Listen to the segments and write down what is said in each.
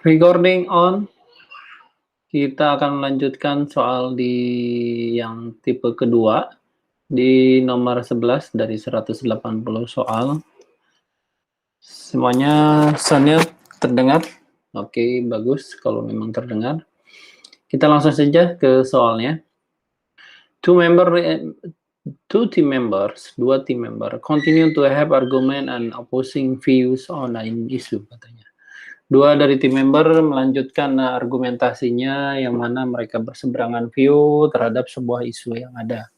Recording on. Kita akan melanjutkan soal di yang tipe kedua di nomor 11 dari 180 soal. Semuanya soundnya terdengar? Oke, bagus kalau memang terdengar. Kita langsung saja ke soalnya. Dua team member continue to have argument and opposing views on an issue, katanya. Dua dari tim member melanjutkan argumentasinya yang mana mereka berseberangan view terhadap sebuah isu yang ada.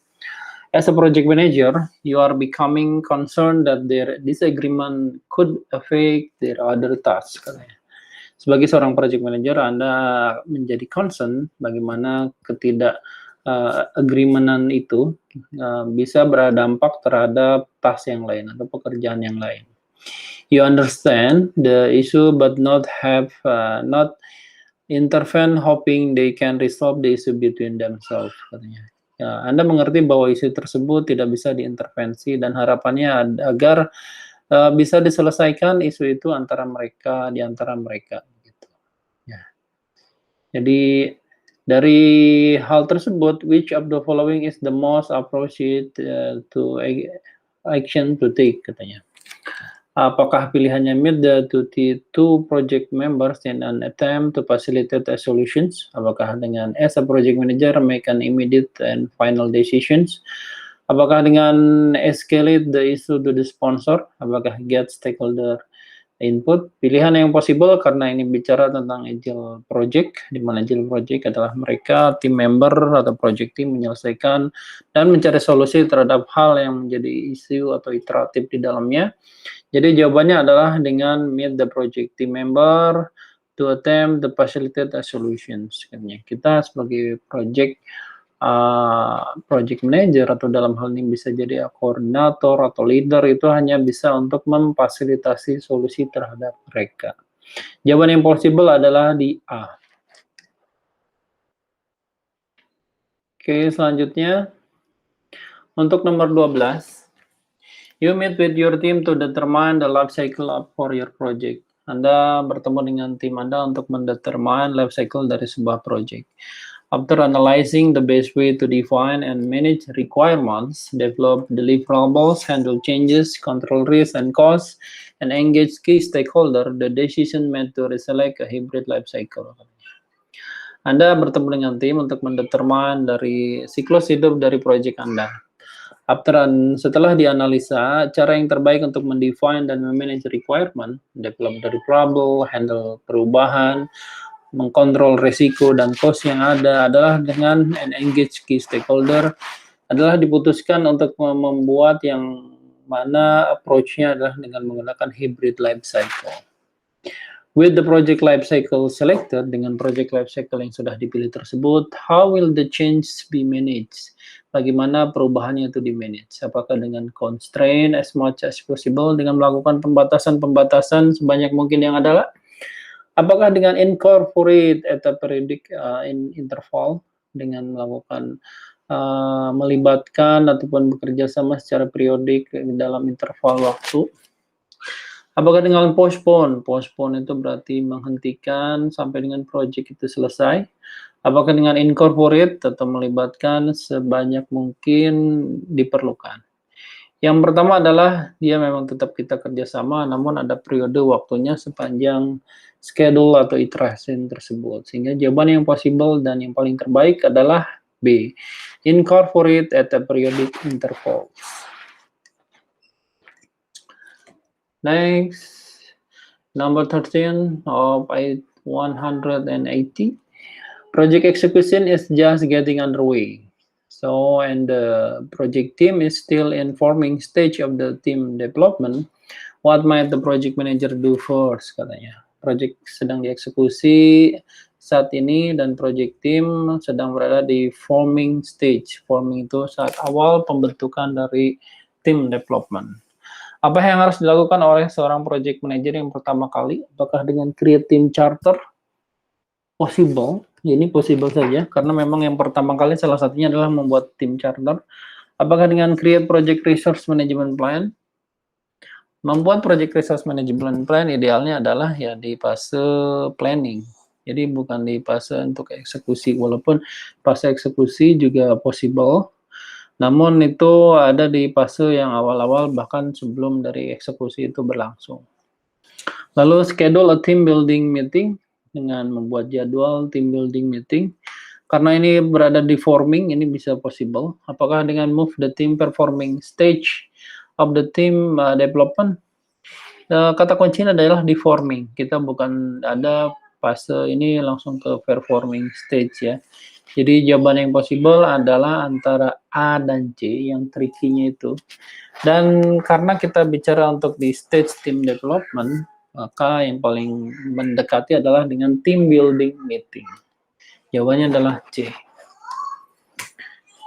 As a project manager, you are becoming concerned that their disagreement could affect their other tasks, katanya. Sebagai seorang project manager, Anda menjadi concern bagaimana agreementan itu bisa berdampak terhadap task yang lain atau pekerjaan yang lain. You understand the issue but not intervene hoping they can resolve the issue between themselves, katanya. Ya, Anda mengerti bahwa isu tersebut tidak bisa diintervensi dan harapannya agar bisa diselesaikan isu itu di antara mereka gitu. Ya. Jadi dari hal tersebut, which of the following is the most appropriate to action to take, katanya. Apakah pilihannya meet the two project members in an attempt to facilitate a solutions? Apakah dengan as a project manager make an immediate and final decisions? Apakah dengan escalate the issue to the sponsor? Apakah get stakeholder input? Pilihan yang possible karena ini bicara tentang agile project, di mana agile project adalah mereka tim member atau project team menyelesaikan dan mencari solusi terhadap hal yang menjadi isu atau iteratif di dalamnya. Jadi jawabannya adalah dengan meet the project team member to attempt the facilitate a solutions. Kita sebagai project manager atau dalam hal ini bisa jadi koordinator atau leader itu hanya bisa untuk memfasilitasi solusi terhadap mereka. Jawaban yang possible adalah di A. Oke, selanjutnya untuk nomor 12. You meet with your team to determine the life cycle for your project. Anda bertemu dengan tim Anda untuk mendetermine life cycle dari sebuah project. After analyzing the best way to define and manage requirements, develop deliverables, handle changes, control risk and costs, and engage key stakeholder, the decision made to reselect a hybrid life cycle. Anda bertemu dengan tim untuk mendetermine dari siklus hidup dari project Anda. Setelah dianalisa, cara yang terbaik untuk mendefine dan memanage requirement, develop deliverable, handle perubahan, mengkontrol risiko dan cost yang ada adalah dengan engage key stakeholder, adalah diputuskan untuk membuat yang mana approach-nya adalah dengan menggunakan hybrid life cycle. With the project life cycle selected, dengan project life cycle yang sudah dipilih tersebut, how will the change be managed? Bagaimana perubahannya itu di-manage? Apakah dengan constraint as much as possible, dengan melakukan pembatasan-pembatasan sebanyak mungkin yang adalah? Apakah dengan incorporate at a periodic interval, dengan melakukan melibatkan ataupun bekerja sama secara periodik dalam interval waktu? Apakah dengan postpone? Postpone itu berarti menghentikan sampai dengan project itu selesai. Apakah dengan incorporate atau melibatkan sebanyak mungkin diperlukan? Yang pertama adalah dia memang tetap kita kerjasama, namun ada periode waktunya sepanjang schedule atau iteration tersebut. Sehingga jawaban yang possible dan yang paling terbaik adalah B. Incorporate at a periodic interval. Next, number 13 of 180. Project execution is just getting underway. So, and the project team is still in forming stage of the team development. What might the project manager do first, katanya. Project sedang dieksekusi saat ini dan project team sedang berada di forming stage. Forming itu saat awal pembentukan dari team development. Apa yang harus dilakukan oleh seorang project manager yang pertama kali? Apakah dengan create team charter? Possible, ini possible saja, karena memang yang pertama kali salah satunya adalah membuat team charter. Apakah dengan create project resource management plan? Membuat project resource management plan idealnya adalah ya di fase planning. Jadi bukan di fase untuk eksekusi, walaupun fase eksekusi juga possible, namun itu ada di fase yang awal-awal bahkan sebelum dari eksekusi itu berlangsung. Lalu schedule a team building meeting dengan membuat jadwal team building meeting. Karena ini berada di forming, ini bisa possible. Apakah dengan move the team performing stage of the team development? Kata kuncinya adalah di forming. Kita bukan ada fase ini langsung ke performing stage ya. Jadi jawaban yang possible adalah antara A dan C yang tricky-nya itu. Dan karena kita bicara untuk di stage team development, maka yang paling mendekati adalah dengan team building meeting. Jawabannya adalah C.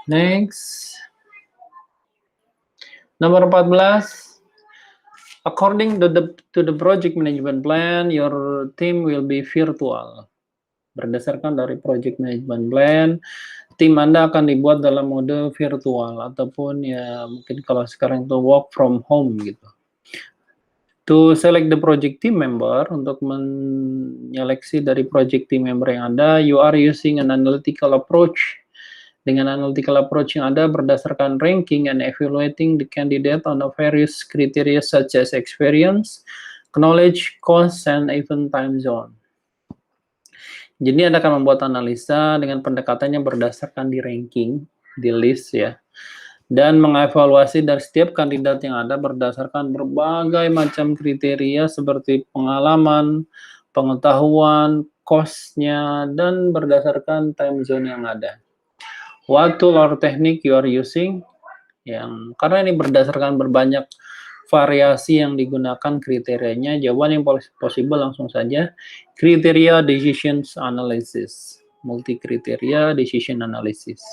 Next. Nomor 14. According to the project management plan, your team will be virtual. Berdasarkan dari project management plan, tim Anda akan dibuat dalam mode virtual ataupun ya mungkin kalau sekarang itu work from home gitu. To select the project team member, untuk menyeleksi dari project team member yang ada, you are using an analytical approach. Dengan analytical approach yang ada berdasarkan ranking and evaluating the candidate on a various criteria such as experience, knowledge, cost, and even time zone. Jadi Anda akan membuat analisa dengan pendekatannya berdasarkan di ranking, di list ya, dan mengevaluasi dari setiap kandidat yang ada berdasarkan berbagai macam kriteria seperti pengalaman, pengetahuan, cost-nya, dan berdasarkan time zone yang ada. What tool or technique you are using? Yang karena ini berdasarkan berbanyak variasi yang digunakan kriterianya, jawaban yang possible langsung saja kriteria decisions analysis, multi kriteria decision analysis.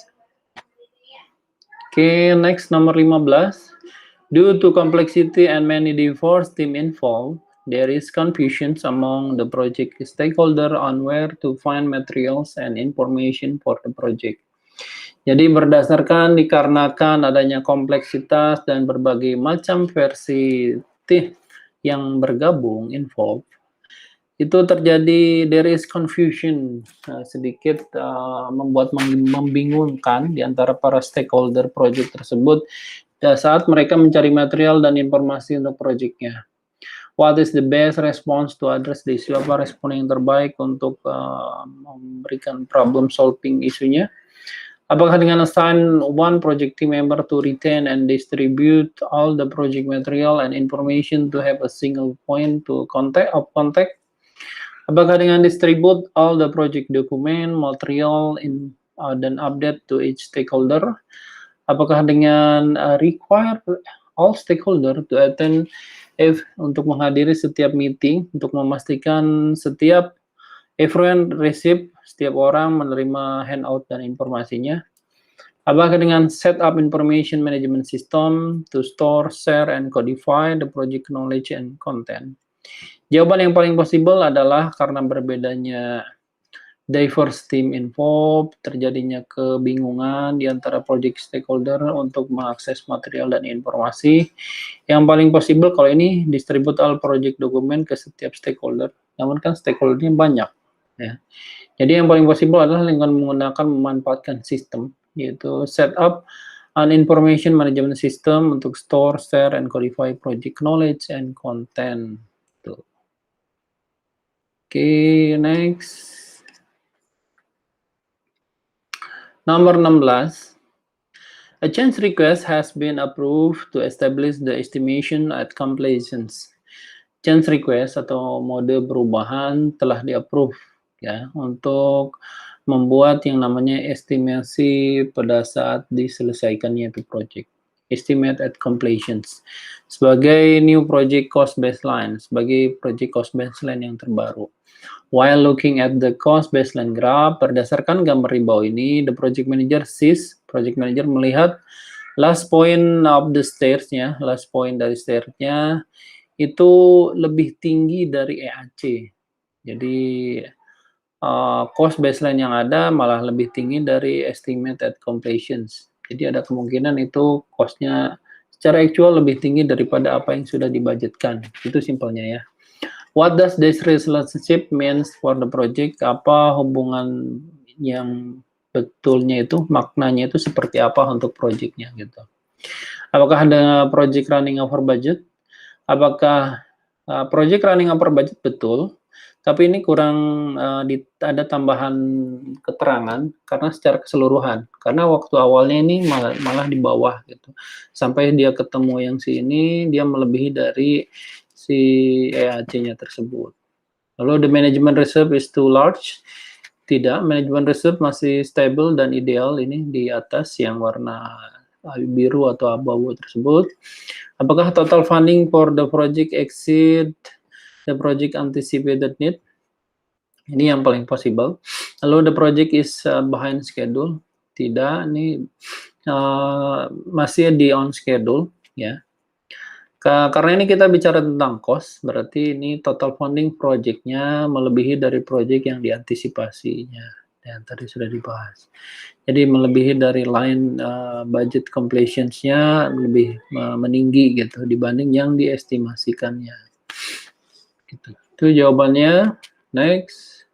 Oke, next nomor 15. Due to complexity and many diverse team involved, there is confusion among the project stakeholder on where to find materials and information for the project. Jadi berdasarkan dikarenakan adanya kompleksitas dan berbagai macam versi tim yang bergabung, involved, itu terjadi there is confusion, sedikit membuat membingungkan di antara para stakeholder project tersebut saat mereka mencari material dan informasi untuk projectnya. What is the best response to address the issue? Apa respon yang terbaik untuk memberikan problem solving isunya? Apakah dengan assign one project team member to retain and distribute all the project material and information to have a single point to contact? Apakah dengan distribute all the project document, material, dan update to each stakeholder? Apakah dengan require all stakeholder to attend untuk menghadiri setiap meeting untuk memastikan setiap everyone receive, setiap orang menerima handout dan informasinya? Apakah dengan set up information management system to store, share, and codify the project knowledge and content? Jawaban yang paling possible adalah karena berbedanya diverse team involved, terjadinya kebingungan di antara project stakeholder untuk mengakses material dan informasi. Yang paling possible kalau ini distribute all project dokumen ke setiap stakeholder. Namun kan stakeholdernya banyak. Ya. Jadi yang paling possible adalah dengan menggunakan memanfaatkan sistem, yaitu set up an information management system untuk store, share, and codify project knowledge and content. Tuh. Oke, next. Nomor 16. A change request has been approved to establish the estimation at completion. Change request atau mode perubahan telah di-approve ya untuk membuat yang namanya estimasi pada saat diselesaikannya itu project. Estimate at completions sebagai new project cost baseline, sebagai project cost baseline yang terbaru. While looking at the cost baseline graph, berdasarkan gambar di bawah ini, the project manager sees, project manager melihat last point of the stairs-nya, last point dari stairs-nya itu lebih tinggi dari EAC. Jadi cost baseline yang ada malah lebih tinggi dari estimate at completions. Jadi ada kemungkinan itu cost-nya secara aktual lebih tinggi daripada apa yang sudah dibudgetkan. Itu simpelnya ya. What does this relationship means for the project? Apa hubungan yang betulnya itu, maknanya itu seperti apa untuk projectnya gitu. Apakah ada project running over budget? Apakah project running over budget? Betul, tapi ini kurang ada tambahan keterangan karena secara keseluruhan. Karena waktu awalnya ini malah di bawah gitu. Sampai dia ketemu yang sini, dia melebihi dari si EAC-nya tersebut. Lalu the management reserve is too large. Tidak, management reserve masih stable dan ideal ini di atas yang warna biru atau abu-abu tersebut. Apakah total funding for the project exceed the project anticipated need? Ini yang paling possible. Lalu the project is behind schedule. Tidak, ini masih di on schedule ya. Karena ini kita bicara tentang cost, berarti ini total funding project-nya melebihi dari project yang diantisipasinya. Yang tadi sudah dibahas. Jadi melebihi dari line budget completions-nya lebih meninggi gitu dibanding yang diestimasikannya. Gitu. Itu jawabannya. Next.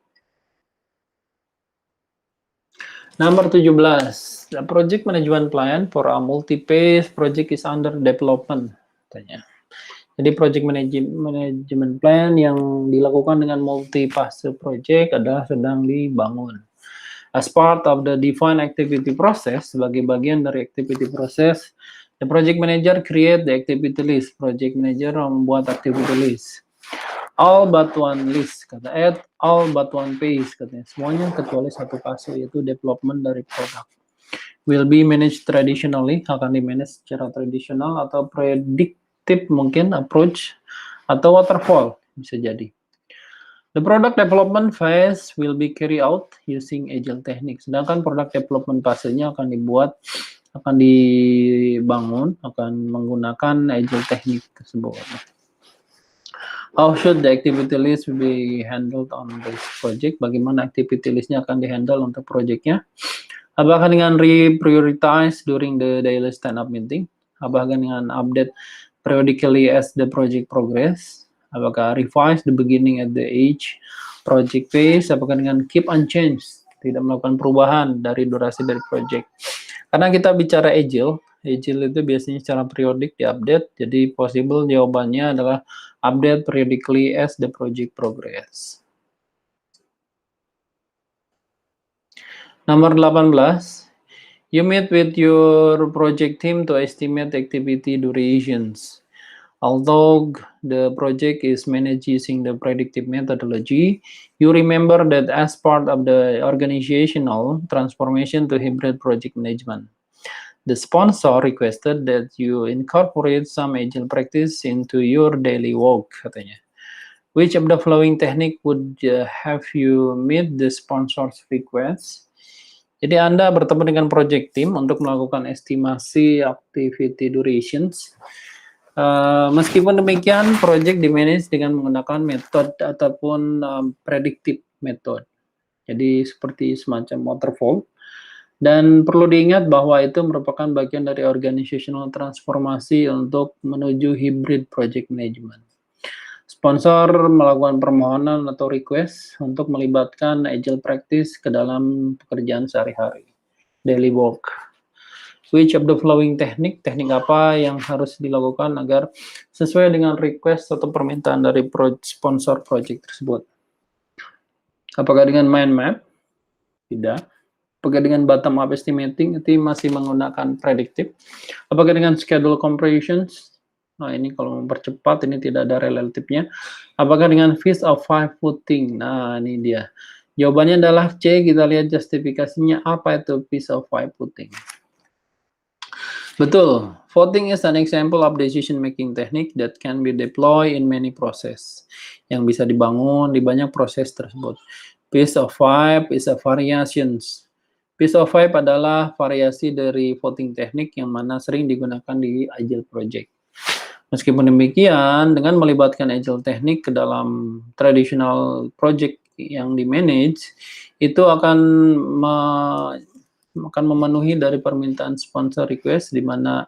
Number 17. The project management plan for a multi-phase project is under development. Katanya. Jadi project management plan yang dilakukan dengan multi-phase project adalah sedang dibangun. As part of the defined activity process, sebagai bagian dari activity process, the project manager create the activity list. Project manager membuat activity list. All but one list, kata Ed, all but one phase, katanya. Semuanya kecuali satu fase, yaitu development dari produk. Will be managed traditionally, akan di-manage secara tradisional atau predictive mungkin approach, atau waterfall, bisa jadi. The product development phase will be carried out using agile techniques. Sedangkan product development phase-nya akan dibangun, akan menggunakan agile technique tersebut. How should the activity list be handled on this project? Bagaimana activity list-nya akan dihandle untuk project-nya? Apakah dengan reprioritize during the daily stand-up meeting? Apakah dengan update periodically as the project progress? Apakah revise the beginning at the age project phase? Apakah dengan keep unchanged? Tidak melakukan perubahan dari durasi dari project? Karena kita bicara agile itu biasanya secara periodik diupdate, jadi possible jawabannya adalah update periodically as the project progress. Nomor 18, you meet with your project team to estimate activity durations. Although the project is managed using the predictive methodology, you remember that as part of the organizational transformation to hybrid project management, the sponsor requested that you incorporate some agile practice into your daily work, katanya. Which of the following technique would have you meet the sponsor's request? Jadi Anda bertemu dengan project team untuk melakukan estimasi activity durations. Meskipun demikian, project di-manage dengan menggunakan metode ataupun predictive method. Jadi seperti semacam waterfall. Dan perlu diingat bahwa itu merupakan bagian dari organizational transformasi untuk menuju hybrid project management. Sponsor melakukan permohonan atau request untuk melibatkan agile practice ke dalam pekerjaan sehari-hari, daily work. Which of the following teknik apa yang harus dilakukan agar sesuai dengan request atau permintaan dari sponsor project tersebut? Apakah dengan mind map? Tidak. Apakah dengan bottom up estimating? Itu masih menggunakan predictive. Apakah dengan schedule compressions? Nah, ini kalau mempercepat, ini tidak ada relatifnya. Apakah dengan fees of five footing? Nah, ini dia. Jawabannya adalah C. Kita lihat justifikasinya. Apa itu fees of five footing? Betul. Voting is an example of decision-making technique that can be deployed in many process. Yang bisa dibangun di banyak proses tersebut. Piece of five is a variations. Piece of five adalah variasi dari voting teknik yang mana sering digunakan di agile project. Meskipun demikian, dengan melibatkan agile teknik ke dalam traditional project yang di-manage, itu akan memenuhi dari permintaan sponsor request, di mana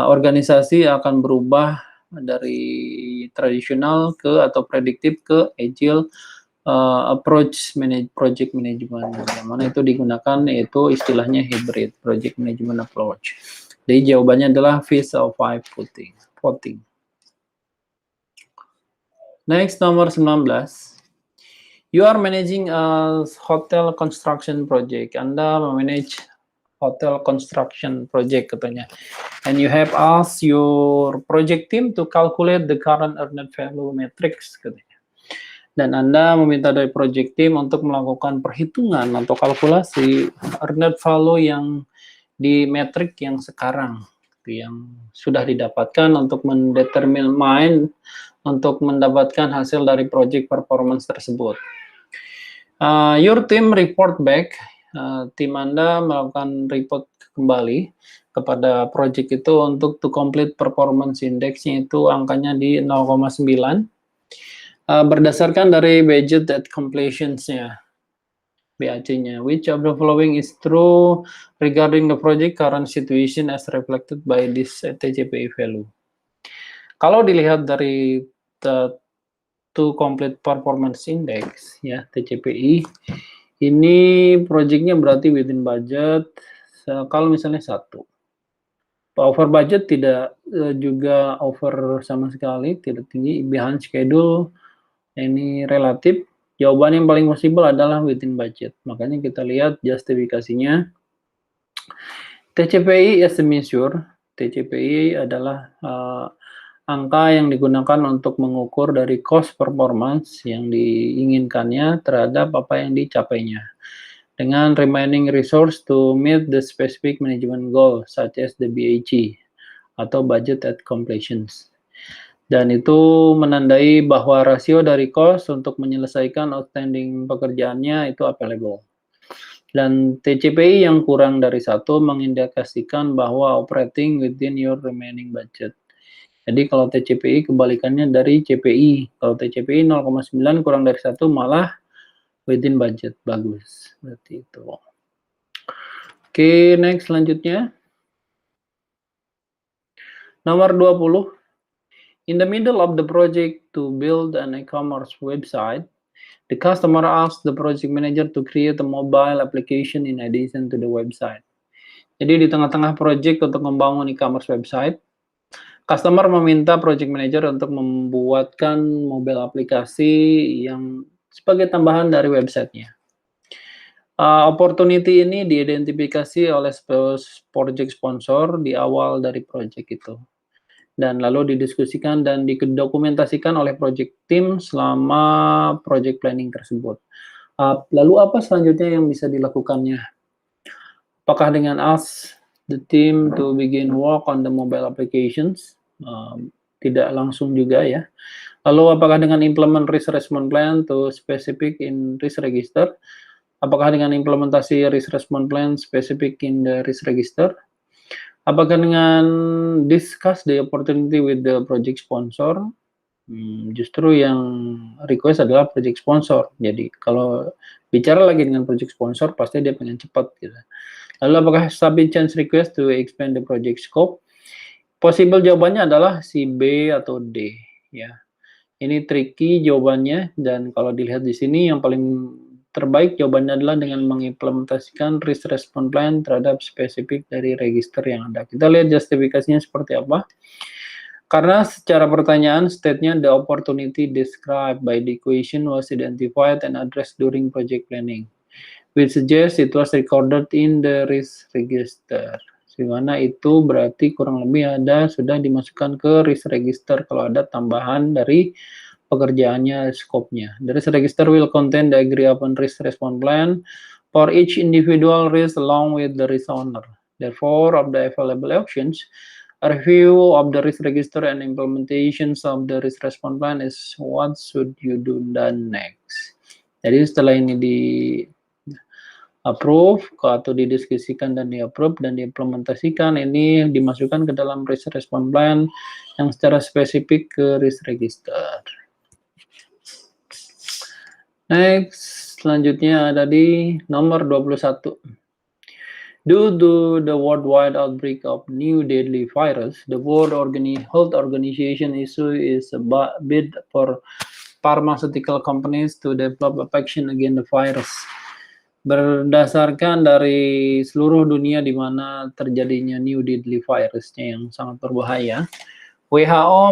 organisasi akan berubah dari tradisional atau prediktif ke agile approach project management, yang mana itu digunakan yaitu istilahnya hybrid project management approach. Jadi jawabannya adalah phase of voting. Next, nomor 19. You are managing a hotel construction project. Anda memanage hotel construction project katanya. And you have asked your project team to calculate the current earned value matrix katanya. Dan Anda meminta dari project team untuk melakukan perhitungan atau kalkulasi earned value yang di metrik yang sekarang, yang sudah didapatkan untuk mendetermine untuk mendapatkan hasil dari project performance tersebut. Your team report back, tim Anda melakukan report kembali kepada project itu untuk to complete performance index-nya itu angkanya di 0,9 berdasarkan dari budget at completions-nya, BAC-nya. Which of the following is true regarding the project current situation as reflected by this TCPI value? Kalau dilihat dari to complete performance index ya TCPI, ini projectnya berarti within budget. Kalau misalnya 1 over budget, tidak juga over sama sekali, tidak tinggi, behind schedule, ini relatif. Jawaban yang paling possible adalah within budget. Makanya kita lihat justifikasinya. TCPI as a measure, TCPI adalah angka yang digunakan untuk mengukur dari cost performance yang diinginkannya terhadap apa yang dicapainya, dengan remaining resource to meet the specific management goal such as the BAC atau budget at completions. Dan itu menandai bahwa rasio dari cost untuk menyelesaikan outstanding pekerjaannya itu available. Dan TCPI yang kurang dari 1 mengindikasikan bahwa operating within your remaining budget. Jadi kalau TCPI kebalikannya dari CPI. Kalau TCPI 0,9 kurang dari 1 malah within budget, bagus. Berarti itu. Oke, next selanjutnya. Nomor 20. In the middle of the project to build an e-commerce website, the customer asks the project manager to create a mobile application in addition to the website. Jadi di tengah-tengah project untuk membangun e-commerce website, customer meminta project manager untuk membuatkan mobile aplikasi yang sebagai tambahan dari websitenya. Opportunity ini diidentifikasi oleh project sponsor di awal dari project itu, dan lalu didiskusikan dan didokumentasikan oleh project team selama project planning tersebut. Lalu apa selanjutnya yang bisa dilakukannya? Apakah dengan ask the team to begin work on the mobile applications? Tidak langsung juga ya. Lalu apakah dengan implement risk response plan to specific in risk register? Apakah dengan implementasi risk response plan specific in the risk register? Apakah dengan discuss the opportunity with the project sponsor? Justru yang request adalah project sponsor. Jadi kalau bicara lagi dengan project sponsor, pasti dia pengen cepat gitu. Lalu apakah submit chance request to expand the project scope? Possible jawabannya adalah si B atau D ya. Ini tricky jawabannya, dan kalau dilihat di sini yang paling terbaik jawabannya adalah dengan mengimplementasikan risk response plan terhadap spesifik dari register yang ada. Kita lihat justifikasinya seperti apa. Karena secara pertanyaan state-nya the opportunity described by the equation was identified and addressed during project planning, which suggests it was recorded in the risk register. Di mana itu berarti kurang lebih sudah dimasukkan ke risk register kalau ada tambahan dari pekerjaannya, skopnya. The risk register will contain the agree upon risk response plan for each individual risk along with the risk owner. Therefore, of the available options, a review of the risk register and implementations of the risk response plan is what should you do done next. Jadi setelah ini di approve atau didiskusikan dan di-approve dan diimplementasikan, ini dimasukkan ke dalam risk response plan yang secara spesifik ke risk register. Next, selanjutnya ada di nomor 21. Due to the worldwide outbreak of new deadly virus, the World Health Organization is a bid for pharmaceutical companies to develop a vaccine against the virus. Berdasarkan dari seluruh dunia di mana terjadinya new deadly virusnya yang sangat berbahaya, WHO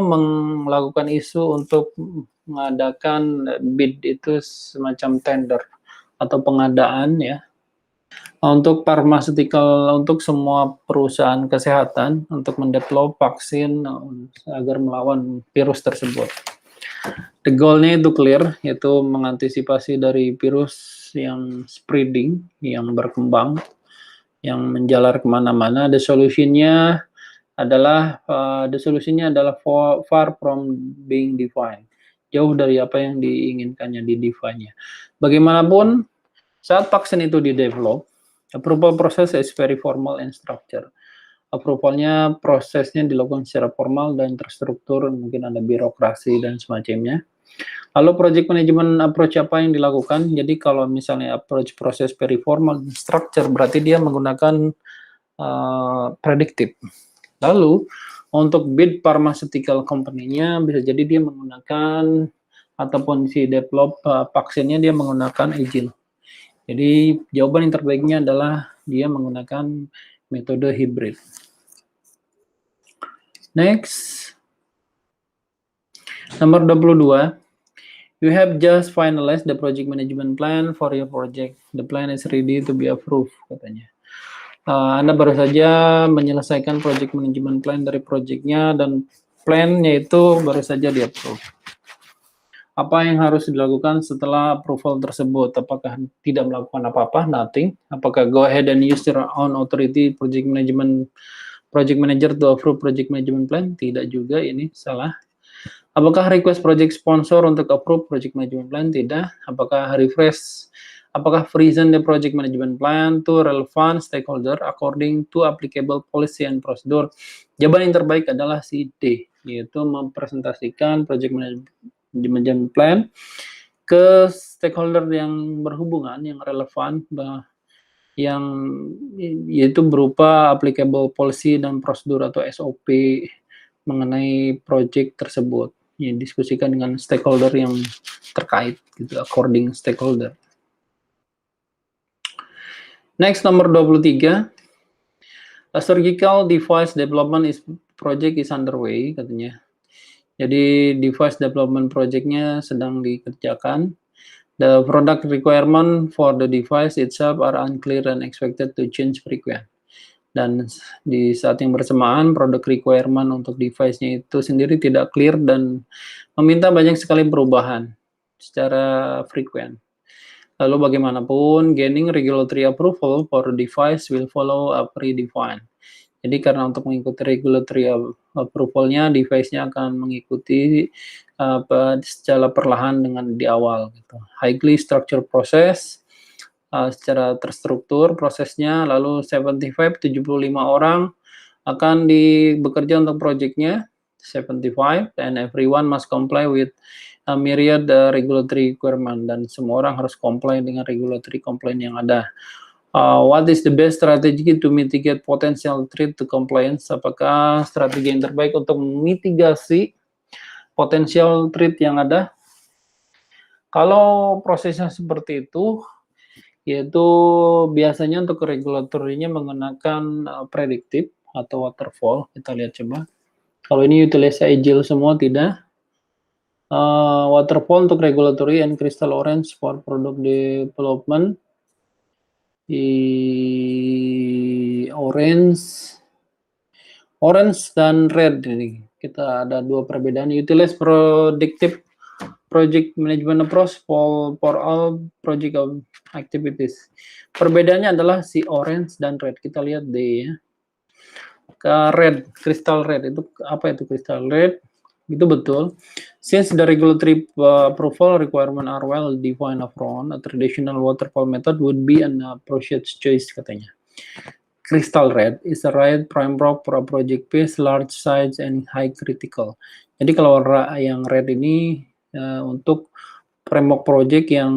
melakukan isu untuk mengadakan bid itu semacam tender atau pengadaan ya untuk untuk semua perusahaan kesehatan untuk mendevelop vaksin agar melawan virus tersebut. The goal-nya itu clear, yaitu mengantisipasi dari virus yang spreading, yang berkembang, yang menjalar kemana-mana. The solution-nya adalah far from being defined. Jauh dari apa yang diinginkannya di define-nya. Bagaimanapun, saat vaksin itu di-develop, approval process is very formal and structured. Approval-nya prosesnya dilakukan secara formal dan terstruktur, mungkin ada birokrasi dan semacamnya. Lalu project management approach apa yang dilakukan? Jadi kalau misalnya approach proses very formal structure berarti dia menggunakan predictive. Lalu untuk bid pharmaceutical company-nya bisa jadi dia menggunakan ataupun si develop vaksinnya dia menggunakan agile. Jadi jawaban yang terbaiknya adalah dia menggunakan metode hybrid. Next. Nomor 22. You have just finalized the project management plan for your project. The plan is ready to be approved, katanya. Anda baru saja menyelesaikan project management plan dari projectnya dan plan-nya itu baru saja di-approve. Apa yang harus dilakukan setelah approval tersebut? Apakah tidak melakukan apa-apa? Nothing. Apakah go ahead and use your own authority project manager to approve project management plan? Tidak juga, ini salah. Apakah request project sponsor untuk approve project management plan? Tidak. Apakah present the project management plan to relevant stakeholder according to applicable policy and procedure? Jawaban yang terbaik adalah si D, yaitu mempresentasikan project management plan ke stakeholder yang berhubungan, yang relevan, yang yaitu berupa applicable policy dan prosedur atau SOP mengenai project tersebut. Ya, diskusikan dengan stakeholder yang terkait, gitu, according stakeholder. Next, nomor 23. A surgical device development project is underway, katanya. Jadi, device development project-nya sedang dikerjakan. The product requirement for the device itself are unclear and expected to change frequent. Dan di saat yang bersamaan, produk requirement untuk device-nya itu sendiri tidak clear dan meminta banyak sekali perubahan secara frequent. Lalu bagaimanapun, gaining regulatory approval for device will follow a predefined. Jadi karena untuk mengikuti regulatory approval-nya, device-nya akan mengikuti secara perlahan dengan di awal. Gitu. Highly structured process, secara terstruktur prosesnya, lalu 75 orang akan bekerja untuk projectnya 75 and everyone must comply with a myriad regulatory requirement dan semua orang harus comply dengan regulatory complaint yang ada. What is the best strategy to mitigate potential threat to compliance? Apakah strategi yang terbaik untuk memitigasi potential threat yang ada? Kalau prosesnya seperti itu, yaitu biasanya untuk regulatorinya menggunakan predictive atau waterfall. Kita lihat coba. Kalau ini utilize agile semua, tidak. Waterfall untuk regulatory and crystal orange for product development. Orange dan red ini. Kita ada dua perbedaan. Utilize predictive project management approach for all project activities. Perbedaannya adalah si orange dan red. Kita lihat D ya. Red, crystal red itu apa itu crystal red? Itu betul. Since the regulatory approval requirement are well defined upfront, a traditional waterfall method would be an appropriate choice, katanya. Crystal red is a right prime block for a project phase, large size and high critical. Jadi kalau yang red ini untuk framework project yang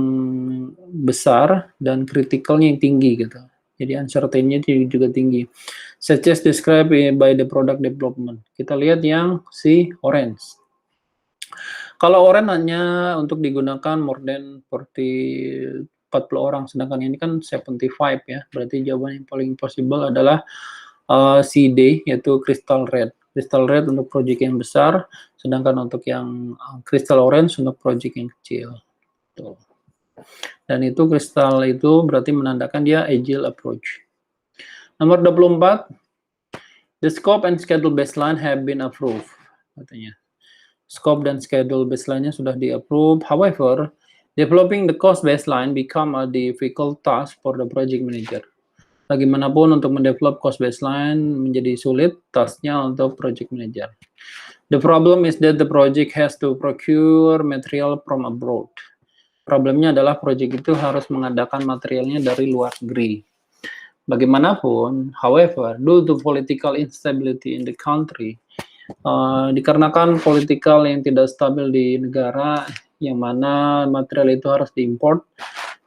besar dan kritikalnya yang tinggi gitu. Jadi uncertainty-nya juga tinggi. Such as described by the product development. Kita lihat yang si orange. Kalau orange hanya untuk digunakan more than 40 orang, sedangkan ini kan 75 ya. Berarti jawaban yang paling possible adalah si D, yaitu crystal red. Crystal red untuk project yang besar, sedangkan untuk yang crystal orange untuk project yang kecil. Tuh. Dan itu kristal itu berarti menandakan dia agile approach. Nomor 24, the scope and schedule baseline have been approved. Katanya. Scope dan schedule baseline-nya sudah di-approve. However, developing the cost baseline become a difficult task for the project manager. Bagaimanapun untuk mendevelop cost baseline menjadi sulit tasknya untuk project manager. The problem is that the project has to procure material from abroad. Problemnya adalah project itu harus mengadakan materialnya dari luar negeri. Bagaimanapun, however, due to political instability in the country, dikarenakan politikal yang tidak stabil di negara yang mana material itu harus diimport,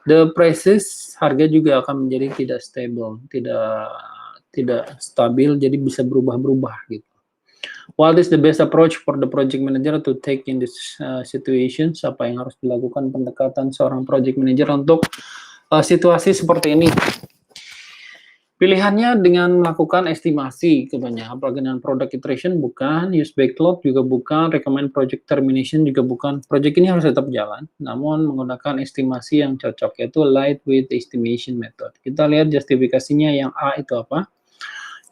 the prices harga juga akan menjadi tidak stable, tidak stabil, jadi bisa berubah-berubah gitu. What is the best approach for the project manager to take in this situations? Apa yang harus dilakukan pendekatan seorang project manager untuk situasi seperti ini? Pilihannya dengan melakukan estimasi kebanyakan, apalagi dengan product iteration bukan, use backlog juga bukan, recommend project termination juga bukan. Project ini harus tetap jalan, namun menggunakan estimasi yang cocok, yaitu lightweight estimation method. Kita lihat justifikasinya yang A itu apa?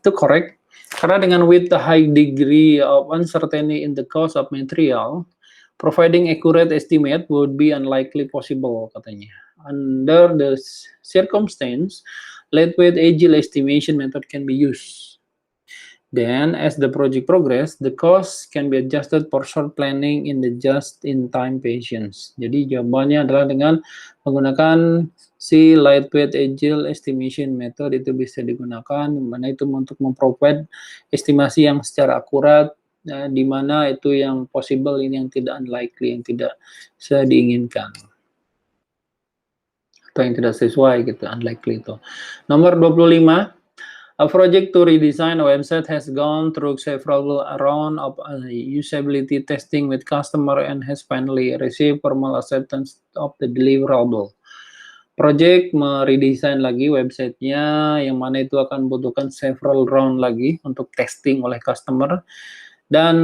Itu correct, karena dengan with the high degree of uncertainty in the cost of material, providing accurate estimate would be unlikely possible, katanya. Under the circumstance, lightweight agile estimation method can be used. Then, as the project progress, the cost can be adjusted for short planning in the just-in-time patience. Jadi jawabannya adalah dengan menggunakan si lightweight agile estimation method itu bisa digunakan, dimana itu untuk memprovide estimasi yang secara akurat, di mana itu yang possible, ini yang tidak unlikely, yang tidak diinginkan. Atau yang tidak sesuai gitu, unlikely itu. Nomor 25, a project to redesign a website has gone through several rounds of usability testing with customer and has finally received formal acceptance of the deliverable. Project meredesign lagi websitenya, yang mana itu akan membutuhkan several round lagi untuk testing oleh customer. Dan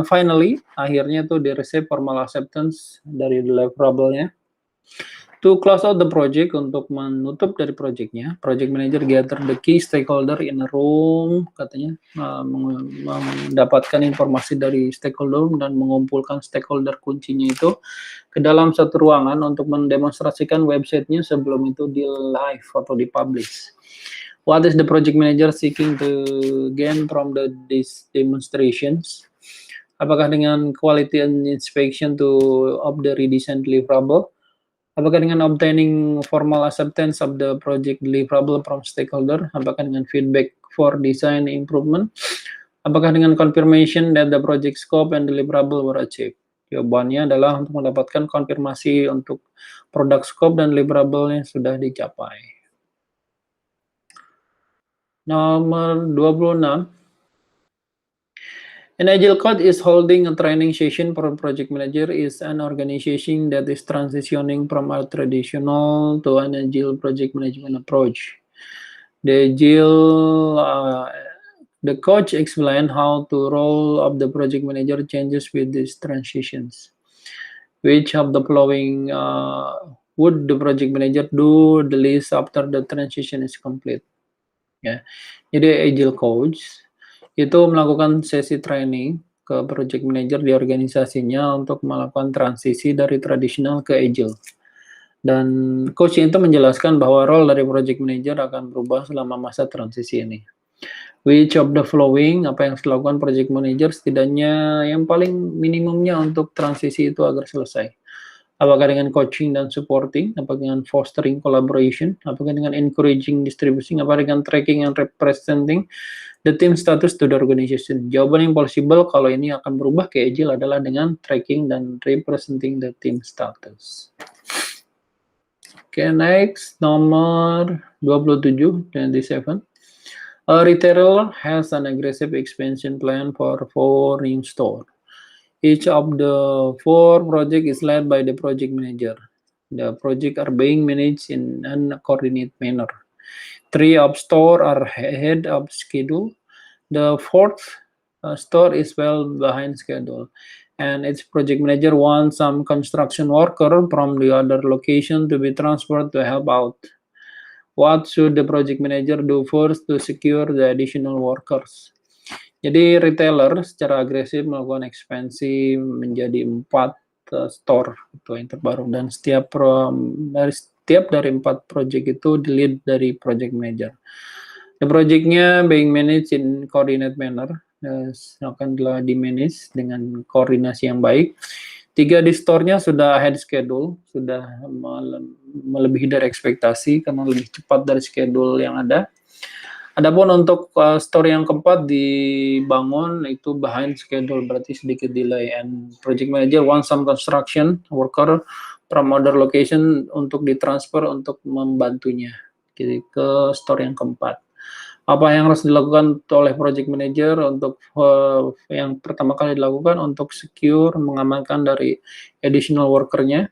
finally, akhirnya tuh di-receive formal acceptance dari deliverable-nya. To close out the project, untuk menutup dari projectnya, project manager gather the key stakeholder in a room, katanya, mendapatkan informasi dari stakeholder dan mengumpulkan stakeholder kuncinya itu ke dalam satu ruangan untuk mendemonstrasikan websitenya sebelum itu di live atau di publish. What is the project manager seeking to gain from these demonstrations? Apakah dengan quality and inspection of the redesigned deliverable? Apakah dengan obtaining formal acceptance of the project deliverable from stakeholder? Apakah dengan feedback for design improvement? Apakah dengan confirmation that the project scope and deliverable were achieved? Jawabannya adalah untuk mendapatkan konfirmasi untuk produk scope dan deliverable yang sudah dicapai. Nomor 26. An Agile Coach is holding a training session for a project manager is an organization that is transitioning from a traditional to an Agile project management approach. The coach explained how the role of the project manager changes with these transitions. Which of the following would the project manager do the least after the transition is complete? Ya, jadi Agile Coach itu melakukan sesi training ke project manager di organisasinya untuk melakukan transisi dari tradisional ke agile. Dan coach itu menjelaskan bahwa role dari project manager akan berubah selama masa transisi ini. Which of the following, apa yang harus dilakukan project manager setidaknya yang paling minimumnya untuk transisi itu agar selesai? Apakah dengan coaching dan supporting, apakah dengan fostering collaboration, apakah dengan encouraging distribution, apakah dengan tracking and representing the team status to the organization? Jawaban yang possible kalau ini akan berubah ke agile adalah dengan tracking dan representing the team status. Oke, next nomor 27. A retailer has an aggressive expansion plan for 4 new stores. Each of the 4 projects is led by the project manager. The projects are being managed in a coordinated manner. 3 of stores are ahead of schedule. The 4th store is well behind schedule, and its project manager wants some construction worker from the other location to be transferred to help out. What should the project manager do first to secure the additional workers? Jadi retailer secara agresif melakukan ekspansi menjadi 4 store itu yang terbaru, dan setiap dari 4 project itu di-lead dari project manager. The project-nya being managed in coordinate manner, akan di-manage dengan koordinasi yang baik. 3 di store-nya sudah ahead schedule, sudah melebihi dari ekspektasi karena lebih cepat dari schedule yang ada. Adapun untuk store yang keempat dibangun itu behind schedule, berarti sedikit delay, and project manager want some construction worker from other location untuk ditransfer untuk membantunya. Jadi ke store yang keempat. Apa yang harus dilakukan oleh project manager untuk yang pertama kali dilakukan untuk secure, mengamankan dari additional workernya?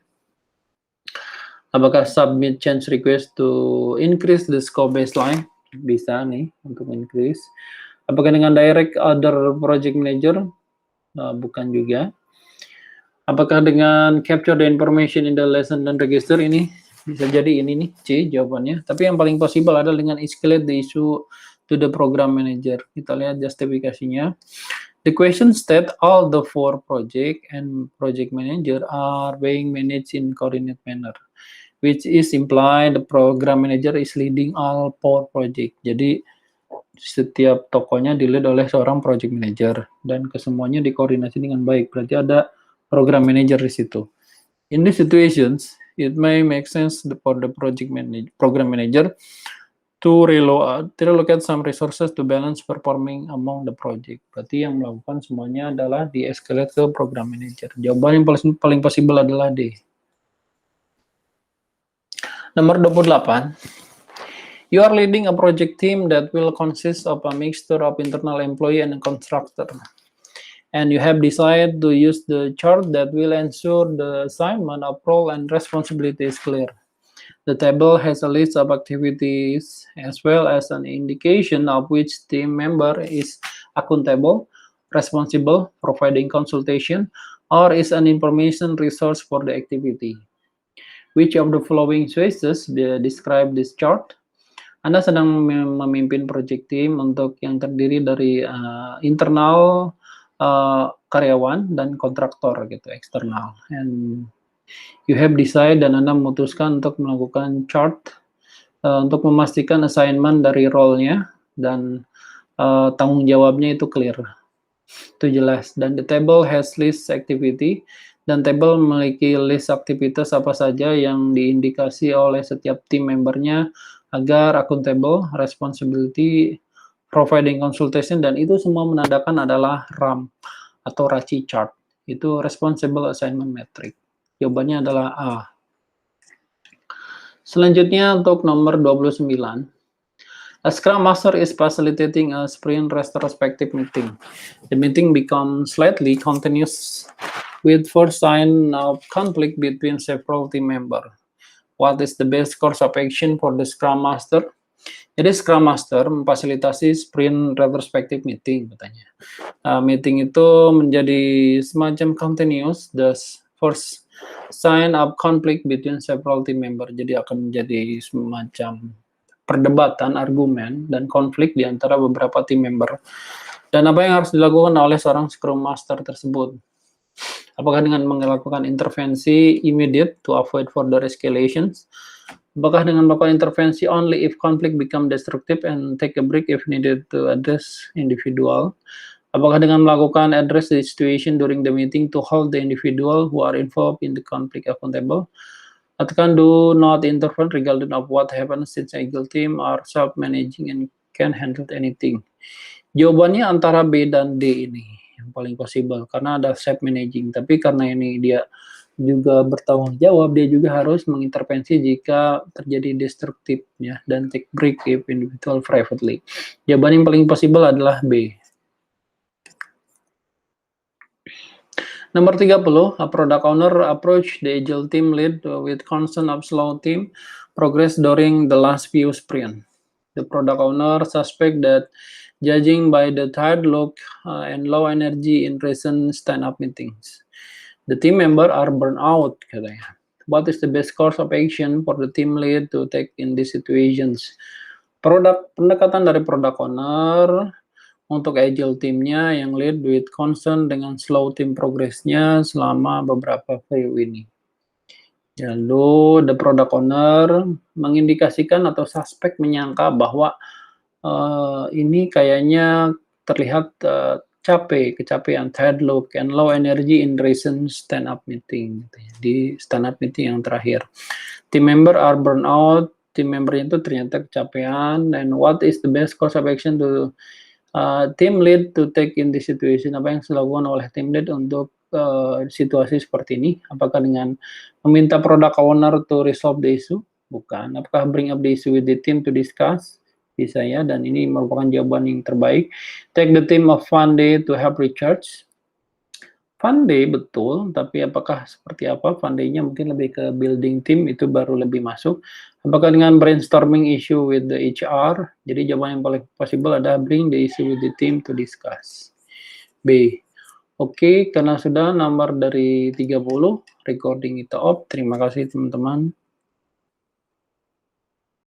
Apakah submit change request to increase the scope baseline? Bisa nih untuk increase. Apakah dengan direct other project manager? Bukan juga. Apakah dengan capture the information in the lesson dan register? Ini bisa jadi ini nih C jawabannya. Tapi yang paling possible adalah dengan escalate the issue to the program manager. Kita lihat justifikasinya. The question state all the 4 project and project manager are being managed in coordinate manner, which is implied the program manager is leading all 4 project. Jadi setiap tokonya di-lead oleh seorang project manager dan kesemuanya dikoordinasi dengan baik. Berarti ada program manager di situ. In these situations, it may make sense for the program manager to relocate some resources to balance performing among the project. Berarti yang melakukan semuanya adalah di-escalate ke program manager. Jawaban yang paling possible adalah D. Nomor 28. You are leading a project team that will consist of a mixture of internal employee and a contractor. And you have decided to use the chart that will ensure the assignment of role and responsibility is clear. The table has a list of activities as well as an indication of which team member is accountable, responsible, providing consultation, or is an information resource for the activity. Which of the following choices describe this chart? Anda sedang memimpin project team untuk yang terdiri dari internal karyawan dan kontraktor gitu, eksternal. And you have decided, dan Anda memutuskan untuk melakukan chart untuk memastikan assignment dari role-nya dan tanggung jawabnya itu clear, itu jelas. Dan the table has list activity, dan table memiliki list aktivitas apa saja yang diindikasi oleh setiap tim membernya agar accountable, responsibility, providing consultation, dan itu semua menandakan adalah RAM atau RACI chart. Itu responsible assignment metric. Jawabannya adalah A. Selanjutnya untuk nomor 29. A Scrum Master is facilitating a sprint retrospective meeting. The meeting becomes slightly continuous with first sign of conflict between several team members. What is the best course of action for the Scrum Master? Jadi Scrum Master memfasilitasi sprint retrospective meeting katanya. Meeting itu menjadi semacam continuous, the first sign of conflict between several team member. Jadi akan menjadi semacam perdebatan, argumen, dan konflik di antara beberapa team member. Dan apa yang harus dilakukan oleh seorang Scrum Master tersebut? Apakah dengan melakukan intervensi immediate to avoid further escalations? Apakah dengan melakukan intervensi only if conflict become destructive and take a break if needed to address individual? Apakah dengan melakukan address the situation during the meeting to hold the individual who are involved in the conflict accountable? Ataukah do not intervene regardless of what happens since Eagle team are self-managing and can handle anything? Jawabannya antara B dan D ini yang paling possible, karena ada self-managing. Tapi karena ini dia juga bertanggung jawab, dia juga harus mengintervensi jika terjadi destruktif ya, dan take break if individual privately. Jawaban yang paling possible adalah B. Nomor 30, a product owner approach the agile team lead with concern of slow team progress during the last few sprint. The product owner suspect that judging by the tired look and low energy in recent stand-up meetings, the team member are burned out, katanya. What is the best course of action for the team lead to take in these situations? Pendekatan dari product owner untuk agile timnya yang lead with concern dengan slow team progressnya selama beberapa periode ini. Lalu the product owner mengindikasikan atau suspek menyangka bahwa ini kayaknya terlihat capek, kecapean, tired look, and low energy in recent stand-up meeting. Gitu ya. Di stand-up meeting yang terakhir. Team member are burn out, team member itu ternyata kecapean, and what is the best course of action to team lead to take in this situation? Apa yang dilakukan oleh team lead untuk situasi seperti ini? Apakah dengan meminta product owner to resolve the issue? Bukan. Apakah bring up the issue with the team to discuss? Bisa ya, dan ini merupakan jawaban yang terbaik. Take the team of fun day to help recharge. Fun day betul, tapi apakah seperti apa? Fun day-nya mungkin lebih ke building team, itu baru lebih masuk. Apakah dengan brainstorming issue with the HR? Jadi jawaban yang paling possible adalah bring the issue with the team to discuss. B. Oke, karena sudah nomor dari 30, recording itu off. Terima kasih teman-teman.